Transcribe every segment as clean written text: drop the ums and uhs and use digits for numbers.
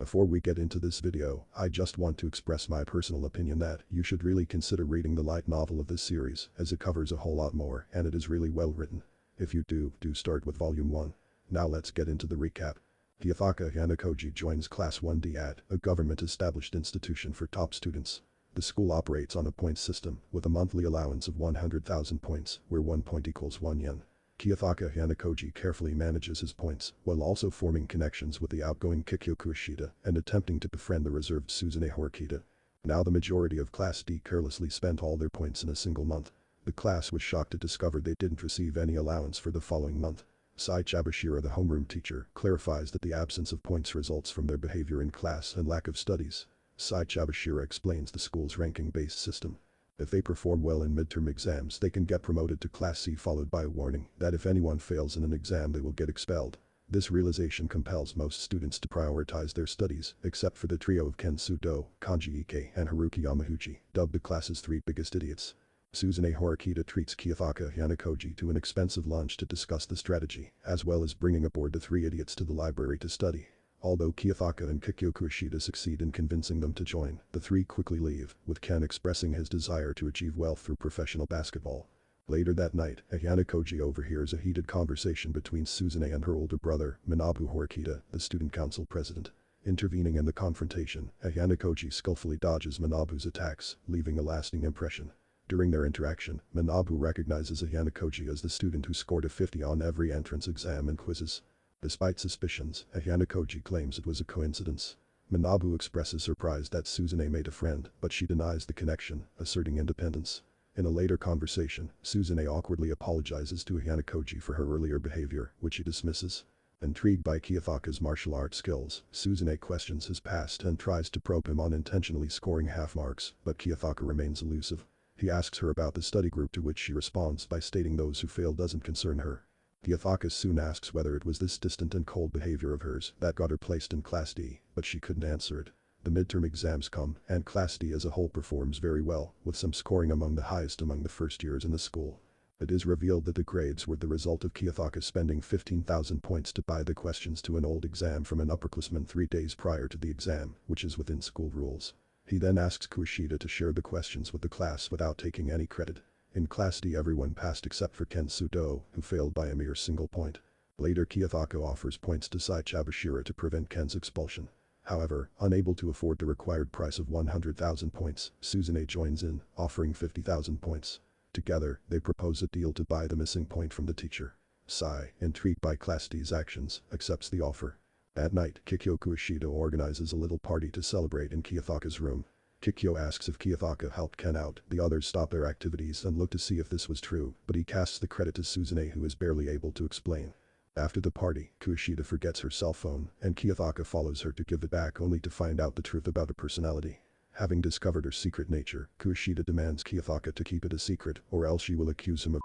Before we get into this video, I just want to express my personal opinion that you should really consider reading the light novel of this series, as it covers a whole lot more and it is really well written. If you do start with volume 1. Now let's get into the recap. Kiyotaka Yanakoji joins Class 1D at a government-established institution for top students. The school operates on a points system with a monthly allowance of 100,000 points, where 1 point equals 1 yen. Kiyotaka Yanakoji carefully manages his points while also forming connections with the outgoing Kikyo Kushida and attempting to befriend the reserved Suzune Horikita. Now the majority of Class D carelessly spent all their points in a single month. The class was shocked to discover they didn't receive any allowance for the following month. Sai Chabashira, the homeroom teacher, clarifies that the absence of points results from their behavior in class and lack of studies. Sai Chabashira explains the school's ranking-based system. If they perform well in midterm exams, they can get promoted to Class C, followed by a warning that if anyone fails in an exam they will get expelled. This realization compels most students to prioritize their studies, except for the trio of Ken Sudo, Kanji Ike, and Haruki Yamahuchi, dubbed the class's 3 biggest idiots. Suzune Horikita treats Kiyotaka Yanakoji to an expensive lunch to discuss the strategy, as well as bringing aboard the 3 idiots to the library to study. Although Kiyotaka and Kikyo Kushida succeed in convincing them to join, the 3 quickly leave, with Ken expressing his desire to achieve wealth through professional basketball. Later that night, Yanakoji overhears a heated conversation between Suzune and her older brother, Manabu Horikita, the student council president. Intervening in the confrontation, Yanakoji skillfully dodges Manabu's attacks, leaving a lasting impression. During their interaction, Manabu recognizes Yanakoji as the student who scored a 50 on every entrance exam and quizzes. Despite suspicions, Yanakoji claims it was a coincidence. Manabu expresses surprise that Suzune made a friend, but she denies the connection, asserting independence. In a later conversation, Suzune awkwardly apologizes to Yanakoji for her earlier behavior, which he dismisses. Intrigued by Kiyotaka's martial arts skills, Suzune questions his past and tries to probe him on intentionally scoring half marks, but Kiyotaka remains elusive. He asks her about the study group, to which she responds by stating those who fail doesn't concern her. Kiyotaka soon asks whether it was this distant and cold behavior of hers that got her placed in Class D, but she couldn't answer it. The midterm exams come, and Class D as a whole performs very well, with some scoring among the highest among the first years in the school. It is revealed that the grades were the result of Kiyotaka spending 15,000 points to buy the questions to an old exam from an upperclassman 3 days prior to the exam, which is within school rules. He then asks Kushida to share the questions with the class without taking any credit. In Class D everyone passed except for Ken Sudo, who failed by a mere single point. Later Kiyotaka offers points to Sai Chabashira to prevent Ken's expulsion. However, unable to afford the required price of 100,000 points, Suzune joins in, offering 50,000 points. Together, they propose a deal to buy the missing point from the teacher. Sai, intrigued by Class D's actions, accepts the offer. At night, Kikyo Kushida organizes a little party to celebrate in Kiyotaka's room. Kikyo asks if Kiyotaka helped Ken out, the others stop their activities and look to see if this was true, but he casts the credit to Suzune, who is barely able to explain. After the party, Kushida forgets her cell phone, and Kiyotaka follows her to give it back only to find out the truth about her personality. Having discovered her secret nature, Kushida demands Kiyotaka to keep it a secret, or else she will accuse him of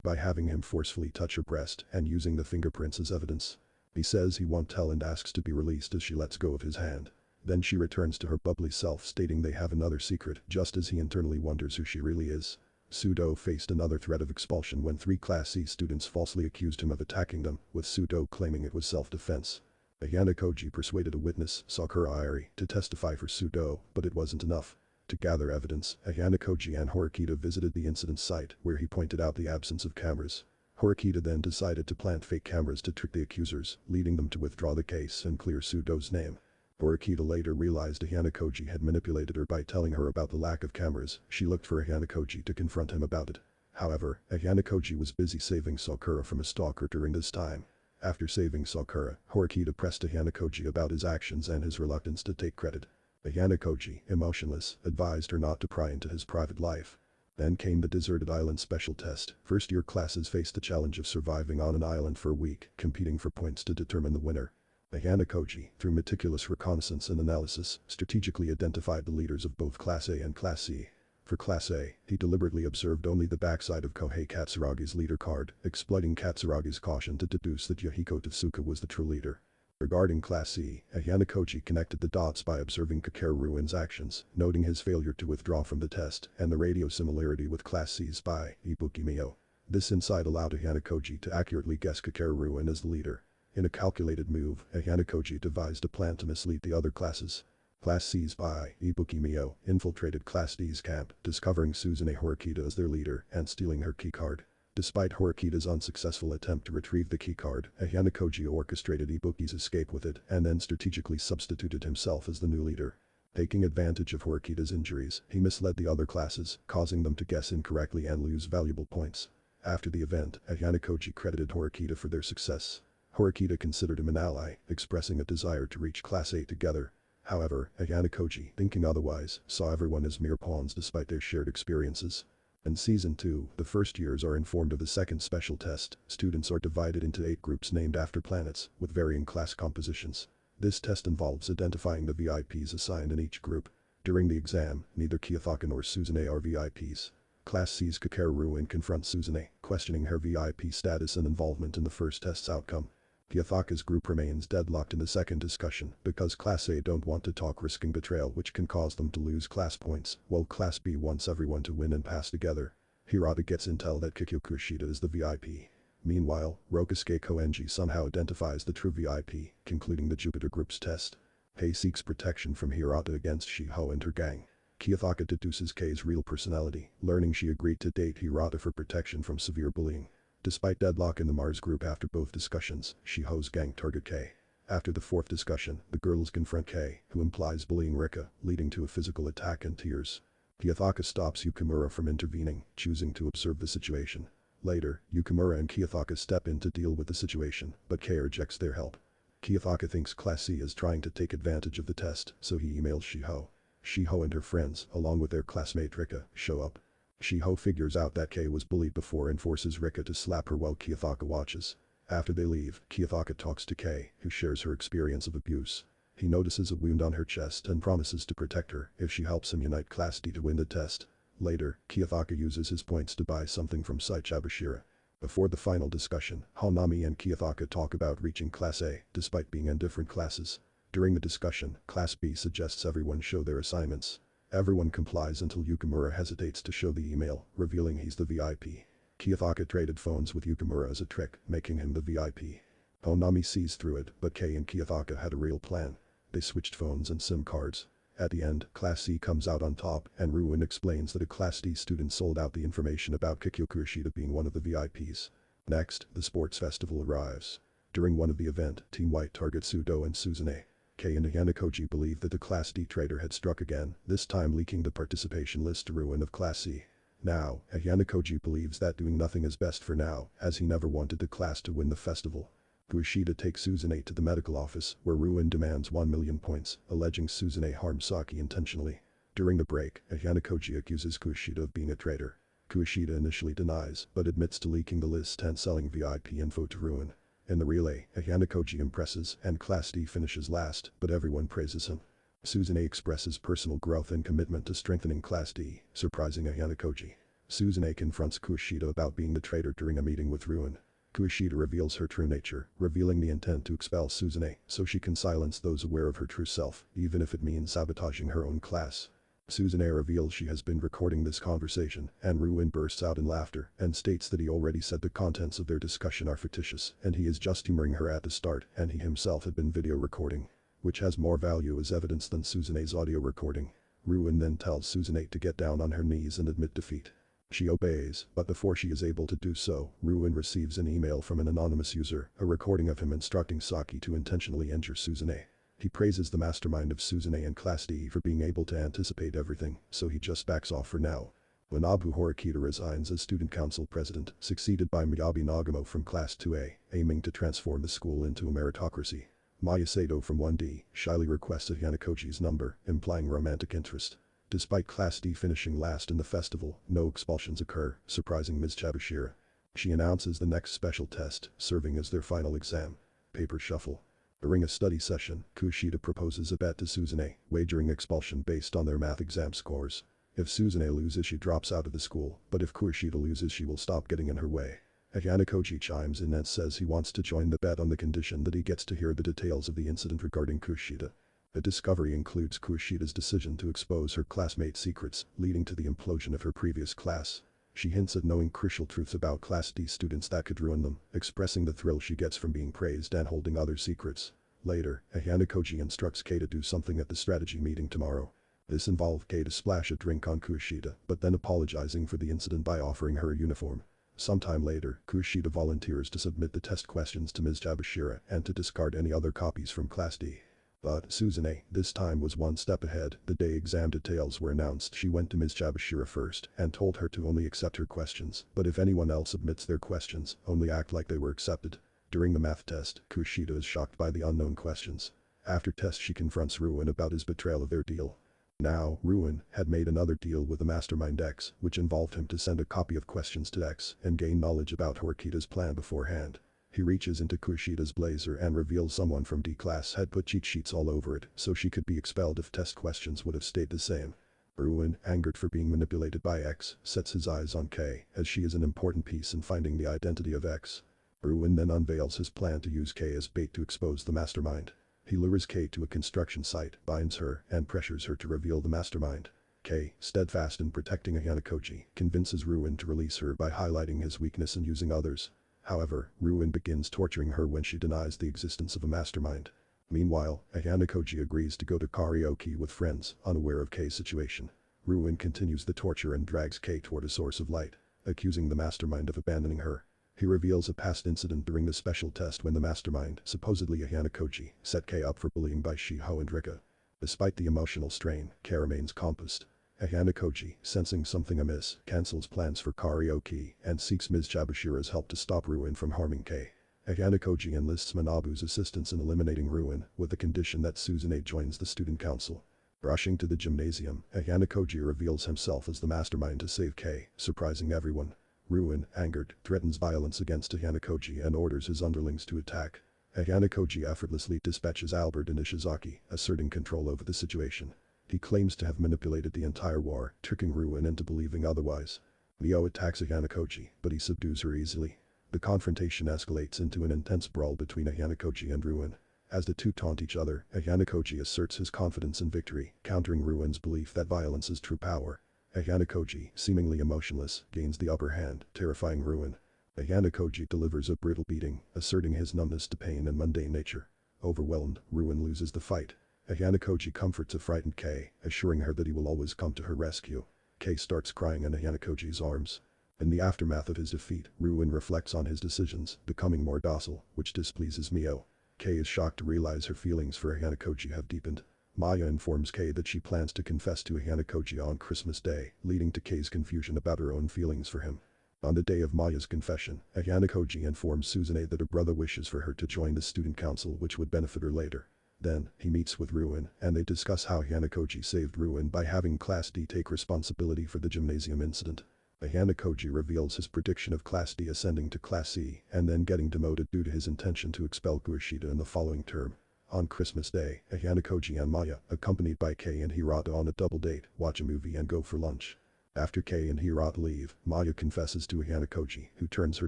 by having him forcefully touch her breast and using the fingerprints as evidence. He says he won't tell and asks to be released as she lets go of his hand. Then she returns to her bubbly self, stating they have another secret, just as he internally wonders who she really is. Sudo faced another threat of expulsion when 3 Class C students falsely accused him of attacking them, with Sudo claiming it was self-defense. Yanakoji persuaded a witness, Sakura Airi, to testify for Sudo, but it wasn't enough. To gather evidence, Yanakoji and Horikita visited the incident site, where he pointed out the absence of cameras. Horikita then decided to plant fake cameras to trick the accusers, leading them to withdraw the case and clear Sudo's name. Horikita later realized Yanakoji had manipulated her by telling her about the lack of cameras. She looked for Yanakoji to confront him about it. However, Yanakoji was busy saving Sakura from a stalker during this time. After saving Sakura, Horikita pressed Yanakoji about his actions and his reluctance to take credit. Yanakoji, emotionless, advised her not to pry into his private life. Then came the deserted island special test. First-year classes faced the challenge of surviving on an island for a week, competing for points to determine the winner. Yanakoji, through meticulous reconnaissance and analysis, strategically identified the leaders of both Class A and Class C. For Class A, he deliberately observed only the backside of Kohei Katsuragi's leader card, exploiting Katsuragi's caution to deduce that Yahiko Tsuka was the true leader. Regarding Class C, Yanakoji connected the dots by observing Kakeru Ruin's actions, noting his failure to withdraw from the test and the radio similarity with Class C's spy, Ibuki Mio. This insight allowed Yanakoji to accurately guess Kakeru Ruin as the leader. In a calculated move, Ayanokoji devised a plan to mislead the other classes. Class C's by Ibuki Mio infiltrated Class D's camp, discovering Suzune Horikita as their leader and stealing her keycard. Despite Horikita's unsuccessful attempt to retrieve the keycard, Ayanokoji orchestrated Ibuki's escape with it and then strategically substituted himself as the new leader. Taking advantage of Horikita's injuries, he misled the other classes, causing them to guess incorrectly and lose valuable points. After the event, Ayanokoji credited Horikita for their success. Horikita considered him an ally, expressing a desire to reach Class A together. However, Ayanokoji, thinking otherwise, saw everyone as mere pawns despite their shared experiences. In Season 2, the first years are informed of the second special test. Students are divided into 8 groups named after planets, with varying class compositions. This test involves identifying the VIPs assigned in each group. During the exam, neither Kiyotaka nor Suzune are VIPs. Class C's Kakeru Ruin confronts Suzune, questioning her VIP status and involvement in the first test's outcome. Kiyotaka's group remains deadlocked in the second discussion because Class A don't want to talk, risking betrayal which can cause them to lose class points, while Class B wants everyone to win and pass together. Hirata gets intel that Kikyo Kushida is the VIP. Meanwhile, Rokusuke Koenji somehow identifies the true VIP, concluding the Jupiter group's test. Kei seeks protection from Hirata against Shiho and her gang. Kiyotaka deduces Kei's real personality, learning she agreed to date Hirata for protection from severe bullying. Despite deadlock in the Mars group after both discussions, Shiho's gang target Kei. After the fourth discussion, the girls confront Kei, who implies bullying Rika, leading to a physical attack and tears. Kiyotaka stops Yukimura from intervening, choosing to observe the situation. Later, Yukimura and Kiyotaka step in to deal with the situation, but Kei rejects their help. Kiyotaka thinks Class C is trying to take advantage of the test, so he emails Shiho. Shiho and her friends, along with their classmate Rika, show up. Shiho figures out that Kei was bullied before and forces Rika to slap her while Kiyotaka watches. After they leave, Kiyotaka talks to Kei, who shares her experience of abuse. He notices a wound on her chest and promises to protect her if she helps him unite Class D to win the test. Later, Kiyotaka uses his points to buy something from Saichabashira. Before the final discussion, Hanami and Kiyotaka talk about reaching Class A, despite being in different classes. During the discussion, Class B suggests everyone show their assignments. Everyone complies until Yukimura hesitates to show the email, revealing he's the VIP. Kiyotaka traded phones with Yukimura as a trick, making him the VIP. Honami sees through it, but Kei and Kiyotaka had a real plan. They switched phones and SIM cards. At the end, Class C comes out on top, and Ruin explains that a Class D student sold out the information about Kikyo Kushida being one of the VIPs. Next, the sports festival arrives. During one of the event, Team White targets Sudo and Suzune. Kei and Ayanokoji believe that the Class D traitor had struck again, this time leaking the participation list to Ruin of Class C. Now, Ayanokoji believes that doing nothing is best for now, as he never wanted the class to win the festival. Kushida takes Suzune to the medical office, where Ruin demands 1 million points, alleging Suzune harmed Saki intentionally. During the break, Ayanokoji accuses Kushida of being a traitor. Kushida initially denies, but admits to leaking the list and selling VIP info to Ruin. In the relay, Ayanokoji impresses, and Class D finishes last, but everyone praises him. Suzune expresses personal growth and commitment to strengthening Class D, surprising Ayanokoji. Suzune confronts Kushida about being the traitor during a meeting with Ruin. Kushida reveals her true nature, revealing the intent to expel Suzune, so she can silence those aware of her true self, even if it means sabotaging her own class. Suzune reveals she has been recording this conversation, and Ruin bursts out in laughter and states that he already said the contents of their discussion are fictitious and he is just humoring her at the start and he himself had been video recording, which has more value as evidence than Suzune's audio recording. Ruin then tells Suzune to get down on her knees and admit defeat. She obeys, but before she is able to do so, Ruin receives an email from an anonymous user, a recording of him instructing Saki to intentionally injure Suzune. He praises the mastermind of Suzune and Class D for being able to anticipate everything, so he just backs off for now. Manabu Horikita resigns as student council president, succeeded by Miyabi Nagamo from Class 2A, aiming to transform the school into a meritocracy. Maya Sato from 1D shyly requests Ayanokoji's number, implying romantic interest. Despite Class D finishing last in the festival, no expulsions occur, surprising Ms. Chabashira. She announces the next special test, serving as their final exam. Paper shuffle. During a study session, Kushida proposes a bet to Suzune, wagering expulsion based on their math exam scores. If Suzune loses she drops out of the school, but if Kushida loses she will stop getting in her way. Ayanokoji chimes in and says he wants to join the bet on the condition that he gets to hear the details of the incident regarding Kushida. The discovery includes Kushida's decision to expose her classmates' secrets, leading to the implosion of her previous class. She hints at knowing crucial truths about Class D students that could ruin them, expressing the thrill she gets from being praised and holding other secrets. Later, Ayano Koji instructs Kei to do something at the strategy meeting tomorrow. This involved Kei to splash a drink on Kushida, but then apologizing for the incident by offering her a uniform. Sometime later, Kushida volunteers to submit the test questions to Ms. Yabashira and to discard any other copies from Class D. But Suzune, this time, was one step ahead. The day exam details were announced, she went to Ms. Yabashira first and told her to only accept her questions, but if anyone else submits their questions, only act like they were accepted. During the math test, Kushida is shocked by the unknown questions. After test, she confronts Ruin about his betrayal of their deal. Now, Ruin had made another deal with the Mastermind X, which involved him to send a copy of questions to X and gain knowledge about Horikita's plan beforehand. He reaches into Kushida's blazer and reveals someone from D class had put cheat sheets all over it so she could be expelled if test questions would have stayed the same. Ruin, angered for being manipulated by X, sets his eyes on Kei as she is an important piece in finding the identity of X. Ruin then unveils his plan to use Kei as bait to expose the mastermind. He lures Kei to a construction site, binds her, and pressures her to reveal the mastermind. Kei, steadfast in protecting Ayano Koji, convinces Ruin to release her by highlighting his weakness and using others. However, Ruin begins torturing her when she denies the existence of a mastermind. Meanwhile, Ayano Koji agrees to go to karaoke with friends, unaware of Kei's situation. Ruin continues the torture and drags Kei toward a source of light, accusing the mastermind of abandoning her. He reveals a past incident during the special test when the mastermind, supposedly Ayano Koji, set Kei up for bullying by Shiho and Rika. Despite the emotional strain, Kei remains composed. Ayano Koji, sensing something amiss, cancels plans for karaoke and seeks Ms. Yabashira's help to stop Ruin from harming Kei. Ayano Koji enlists Manabu's assistance in eliminating Ruin, with the condition that Suzune joins the student council. Rushing to the gymnasium, Ayano Koji reveals himself as the mastermind to save Kei, surprising everyone. Ruin, angered, threatens violence against Ayano Koji and orders his underlings to attack. Ayano Koji effortlessly dispatches Albert and Ishizaki, asserting control over the situation. He claims to have manipulated the entire war, tricking Ruin into believing otherwise. Mio attacks Ayano Koji, but he subdues her easily. The confrontation escalates into an intense brawl between Ayano Koji and Ruin. As the two taunt each other, Ayano Koji asserts his confidence in victory, countering Ruin's belief that violence is true power. Ayano Koji, seemingly emotionless, gains the upper hand, terrifying Ruin. Ayano Koji delivers a brutal beating, asserting his numbness to pain and mundane nature. Overwhelmed, Ruin loses the fight. Ayano Koji comforts a frightened Kei, assuring her that he will always come to her rescue. Kei starts crying in Ayano Koji's arms. In the aftermath of his defeat, Ruin reflects on his decisions, becoming more docile, which displeases Mio. Kei is shocked to realize her feelings for Ayano Koji have deepened. Maya informs Kei that she plans to confess to Ayano Koji on Christmas Day, leading to Kei's confusion about her own feelings for him. On the day of Maya's confession, Ayano Koji informs Suzune that her brother wishes for her to join the student council, which would benefit her later. Then, he meets with Ruin, and they discuss how Ayano Koji saved Ruin by having Class D take responsibility for the gymnasium incident. Ayano Koji reveals his prediction of Class D ascending to Class C and then getting demoted due to his intention to expel Kushida in the following term. On Christmas Day, Ayano Koji and Maya, accompanied by Kei and Hirata on a double date, watch a movie and go for lunch. After Kei and Hirata leave, Maya confesses to Ayano Koji, who turns her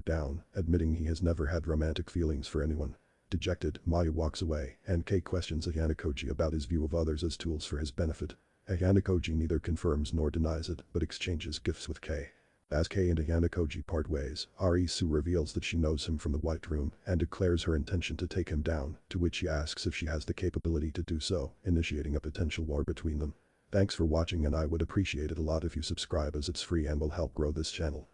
down, admitting he has never had romantic feelings for anyone. Dejected, Maya walks away, and Kei questions Ayano Koji about his view of others as tools for his benefit. Ayano Koji neither confirms nor denies it, but exchanges gifts with Kei. As Kei and Ayano Koji part ways, Arisu reveals that she knows him from the White Room and declares her intention to take him down, to which he asks if she has the capability to do so, initiating a potential war between them. Thanks for watching, and I would appreciate it a lot if you subscribe, as it's free and will help grow this channel.